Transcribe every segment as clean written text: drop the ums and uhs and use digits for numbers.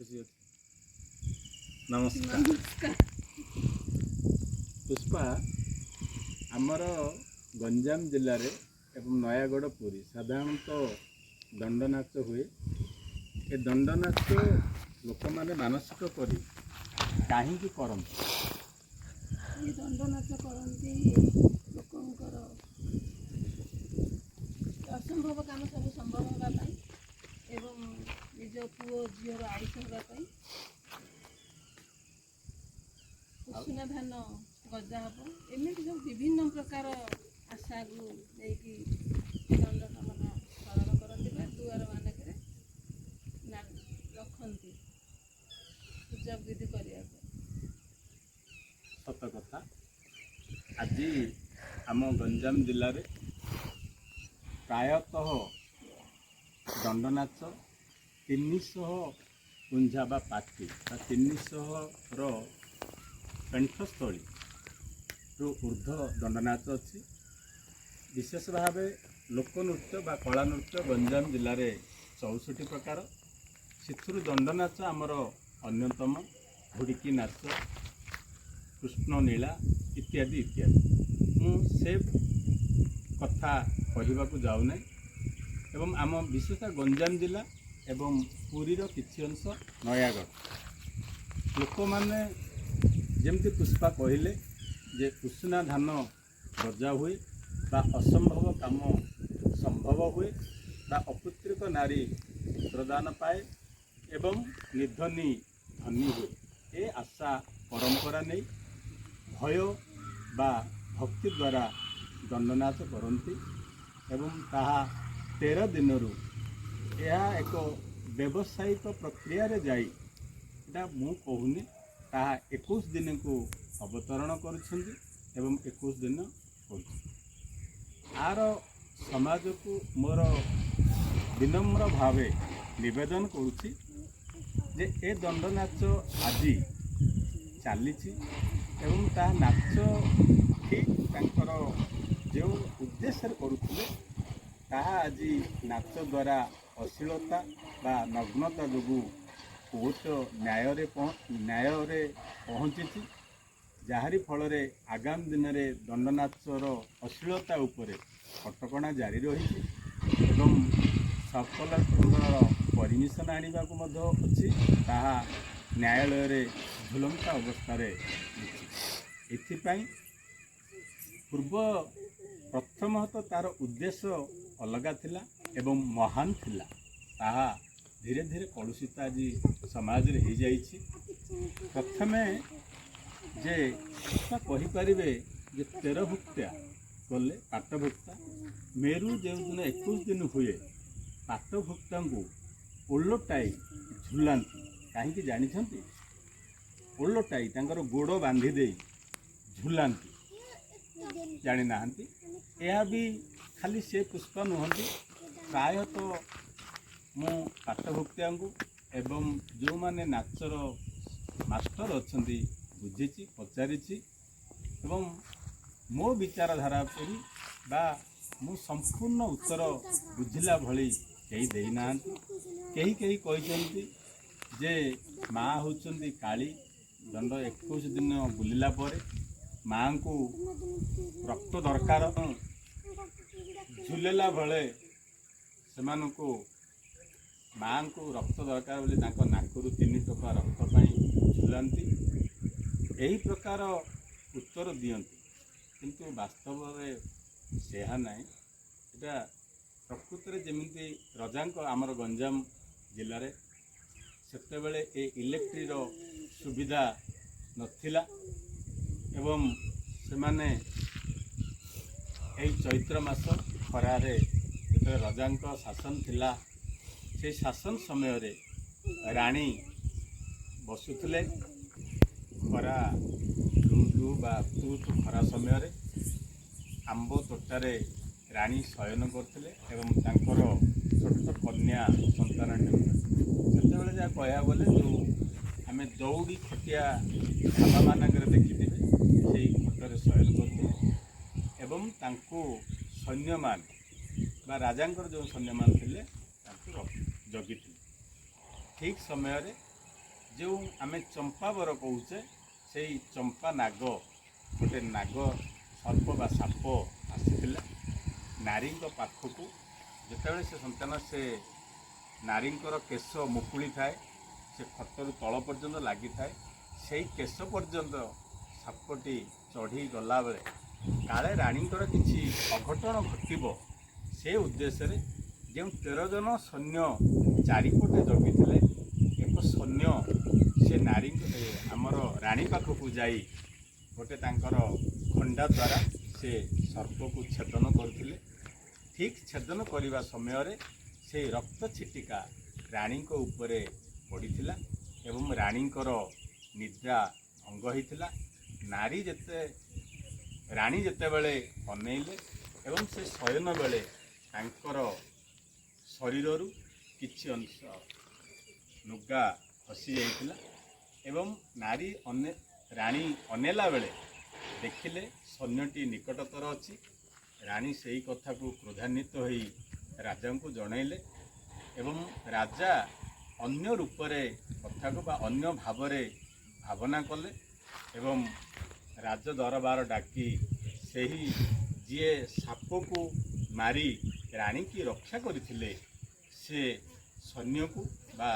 खुशी अच्छे नमस्कार नमस्कार। पुष्पा आमर गंजाम जिले में एवं नयागढ़ पुरी साधारणतः दंडनाच हुए। ए दंडनाच लोक मैंने मानसिक करी कहीं करती ये दंड नाच करती लोकंकर असंभव काम सब संभव होगापाई एवं निज पुओ झीर आयुष होगापाई कुसुना धान गजा हम एमती सब विभिन्न प्रकार आशा को लेकिन दंड कामना पालन करती दुआर मानक रखती पूजा विधि करने सत कथा आज आम गंजाम जिले में प्रायतः दंडनाच 300 कुंजा बा पाटी 300 कंठस्थली रु ऊर्ध दंडनाच अच्छी। विशेष भाव लोकनृत्य बा कला नृत्य गंजाम जिले में 64 प्रकार से दंडनाच आमर अन्यतम हुड़की नाच कृष्ण नीला इत्यादि इत्यादि मुझे कथा कहवा को जाऊना एवं आम विशेषतः गंजाम जिला एवं पुरीर किछि अंश नयागढ़ लोक माने जमती पुष्पा कहले जे कुसुना धान गजा हुए बा असंभव काम संभव हुए बा अपुत्रिक नारी प्रदान पाए एवं निर्धनी धनी हुए ए आशा परंपरा नहीं भय बा भक्ति द्वारा दंडनाच करती एवं ताहा 13 दिन यह एक व्यावसायिक प्रक्रिया रे जाई एटा मु कहूनी ताहा 21 दिन को अवतरण करुछंती एवं 21 दिन आर समाज को मोर विनम्र भावे निवेदन करुछि जे ए दंडनाच आज चली एवं ता नाच ठीक तांकर जो उद्देश्य करुଥିଲେ ताहा आज नाच द्वारा अश्लीलता बा नग्नता जो कोर्ट न्याय रे पहुँची जहारी फल आगामी दिन में दंडनाचर अश्लीलता उपरे कटकणा जारी रही एवं सब कलेक्टर परमिशन आने को अच्छी ताहा न्यायालय रे झुलंता अवस्था एथिपाई पूर्व प्रथमतः तार उद्देश्य अलग थिला एवं महान थिला ताहा धीरे धीरे कलुषित आज समाज रे हो जाइछि। प्रथमे जे कहीपर जे 13 भुक्ता कले पाटभुक्ता मेरु जो दिन 21 दिन हुए पाटभुक्ता को ओलटाई झुलांती कहीं जानी ओलटाई गोड़ बांधी दे झुलांती जानी ना यह भी खाली से पुष्पा नुहति प्रायतः मु पाटभुक्ता को एवं जो माने नाचर मास्टर अच्छा बुझी पचारि एवं मो विचारधारा परी बा मु संपूर्ण उत्तर बुझिला भली कहीं देना कहीं कहीं कहते जे माँ होचंदी काली दंड 21 दिन बुलिला पर माँ को रक्त दरकार झुलेला भले से माँ को रक्त दरकार बोली नाकरू 3 टोपा रक्त झुलांती यही प्रकार उत्तर दियंती किंतु वास्तव में सेहा नहीं एटा प्रकृत में जमी रजांक आमर गंजाम जिले में सेतेबेले ए इलेक्ट्री रो सुविधा नथिला एवं से माने चैत्र मास खरारे जो रजांक शासन थिला से शासन समय रे राणी बसुथिले खरा दू बा तू खरा समय रे आंब तोटारे राणी शयन करथिले एवं तांकर छोट कन्या संतान से जहाँ कह गले जो आम दौड़ी खटिया ढाबा मानक देखी से खटर शयन करते एवं सैन्य मान बा राजांकर जो सैन्य मान थे जगी ठीक समय जो आम चंपावर कहूचे से चंपा नाग गोटे नाग सर्प बा साप आसी नारी पाखक जिते से संतान से नारी केश मुकुली थाए से खटरू तल पर्यंत लगी थाए से केश पर्यंत सापटी चढ़ी गला बेले काले रानी किसी अघटन घटव से उद्देश्य जो 13 जन सैन्य चारिपटे जगिले एक सैन्य से नारी आमर रानी पाखक जाई गोटे तांकर खंडा द्वारा से सर्प को छेदन करथिले। ठीक छेदन करने समय से रक्त छिटिका रानी को उपरे पड़ीथिला एवं रानी निद्रा भंग होइथिला। नारी जेते रानी जेते बेले अनेइले एवं से शयन बेले तांकर शरीररू किछि अंश लुगा खसी जाइथिला एवं नारी रानी अनेला बेले देखिले सैन्यटी निकटतर अछि। रानी से ही कथा को क्रोधान्वित होई राजा को जनइले एवं राजा अन्य रूपरे कथा को बा अन्य भावरे भावना कले एवं राज दरबार डाकी से ही जी साप को मारी रानी की रक्षा करथिले से सैन्य को बा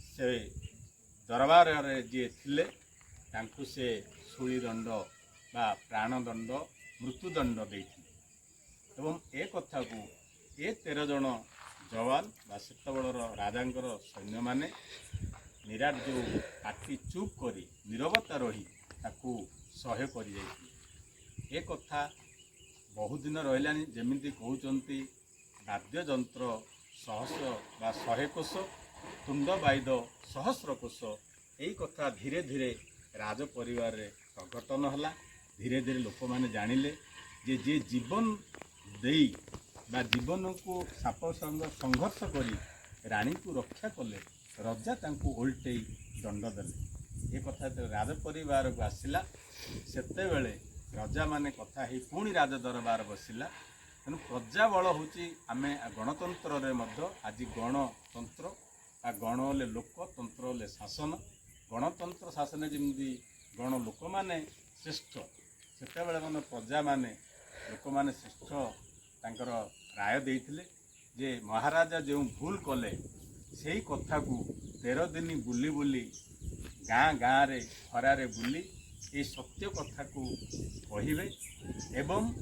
से दरबार जी थिले तांकु से सुली दंड बा प्राणदंड मृत्युदंड देथिले एवं ए कथा को ए 13 जन जवान बा सेतबेलर राजांकर सैन्य माने निराट जो पाटी चुप करी नीरवता रही ताकू सहे करि जाइथिले। ए कथा बहुत दिन रहिलानी जेमिति कहउचंती वाद्य यंत्र सहस्र बा 100 कोश तुंड बाइद सहस्र कोश। यही कथा धीरे धीरे राज परिवार रे प्रकटन हला। धीरे धीरे लोक माने जानिले जे जे जीवन देई बा जीवन को साप संग संघर्ष करी रानी को रक्षा कले रजा तांकू ओल्टे दंड देले। ये कथा राज परिवार को आसिला सेते बेले रजा माने कथा ही पुणी राज दरबार बसिला। तेणु प्रजा बल होची आमे गणतंत्र रे मध्य आज गणतंत्र आ गण ले लोक तंत्र ले शासन। गणतंत्र शासन जमी गण लोक माने श्रेष्ठ सेते बेले माने प्रजा माने लोक माने श्रेष्ठ तांकर राय देइथिले जे महाराजा जो भूल कले से ही कथा को 13 दिन बुली बुली गाँ गाँ रे खरा रे बुली ये सत्य कथा को कहिबे एवं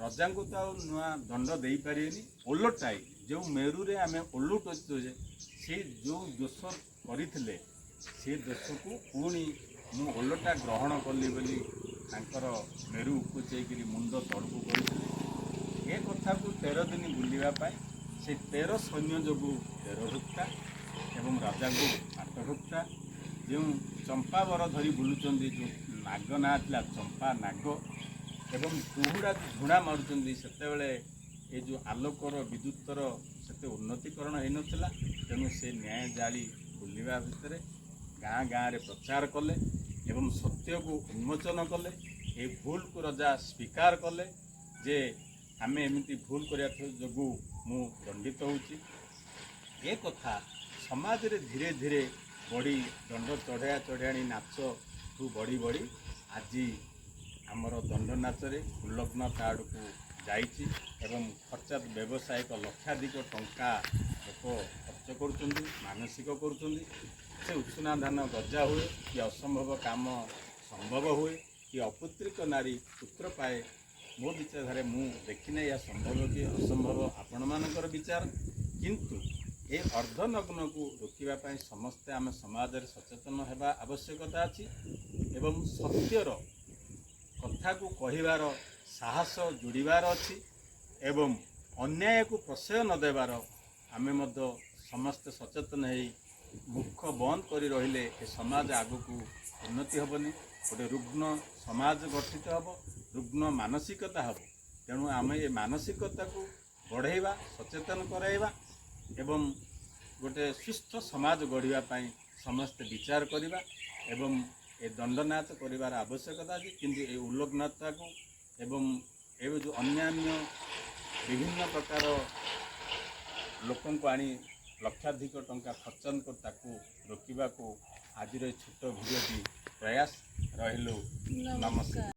रजा को तो नुआ दंड दे पारेनी ओलटाई जो मेरु रे आमे ओलटो जे से जो दोष करथिले से दोष को पुणी मु ओलटा ग्रहण कली बोली तांकर मेरु उपचेकरी मुंड तड़कू करथिले। ए कथा को 13 दिन बुलिबा पाई से 13 सैन्य जोगु 13 भुक्ता एवं राजा को 8 भुक्ता जो चंपा वर धरी बुलुचंदी जो नाग ना थिला चंपा नाग एवं दुहुड़ा झुणा मारुचंदी सेते बेले ए जो आलोकर विद्युतर सेते उन्नतिकरण हो नथिला। तेणु से न्याय जाली बुलिबा भितरे गाँ गाँ रे प्रचार कले एवं सत्य को उन्मोचन कले। ए भूल को रजा स्वीकार कले जे आमे एमिति भूल करिया जोगु मु दंडित होउची। ए कथा समाज रे धीरे धीरे बड़ी दंड चढ़िया चढ़ियाणी नाच ठू बढ़ी बढ़ी आज आमर दंड नाच रे उल्लग्नता आड़कू जाइछि एवं खर्चा व्यावसायिक लक्षाधिक टंका लोक खर्च करुचंदी मानसिक करुचंदी से उत्सुना धान गजा हुए कि असंभव काम संभव हुए कि अपुत्रिक नारी पुत्र पाए। मो विचारधारे मु देखिना या संभव कि असंभव आपण मानकर विचार किंतु ए अर्धनग्न को रोकवा समस्ते आम समाज रे सचेतन होगा आवश्यकता अच्छी एवं सत्यर कथा को कहिबार साहस जोड़बार अच्छी एवं अन्याय को प्रश्रय न देवार आमे मध्य समस्ते सचेतन है मुख बंद करी रहिले ए समाज आगु को उन्नति हेबनी गोटे रुग्ण समाज गठित हम रुग्ण मानसिकता हम। तेणु आम ये मानसिकता को बढ़ेवा सचेतन कराइबा एवं गोटे सुस्थ समाज गढ़ा समस्ते विचार करवा एवं ए दंडनाच कर आवश्यकता अच्छी किंतु ए उल्लग्नता को एवं ए जो अन्यान्य विभिन्न प्रकार लोक आनी ଲକ୍ଷାଧିକ ଟଙ୍କା ଖର୍ଚ୍ଚ କରି ତାକୁ ରୋକିବାକୁ ଆଜିର ଏ ଛୋଟ ଭିଡ଼ିଓଟି ପ୍ରୟାସ ରହିଲୁ। ନମସ୍କାର।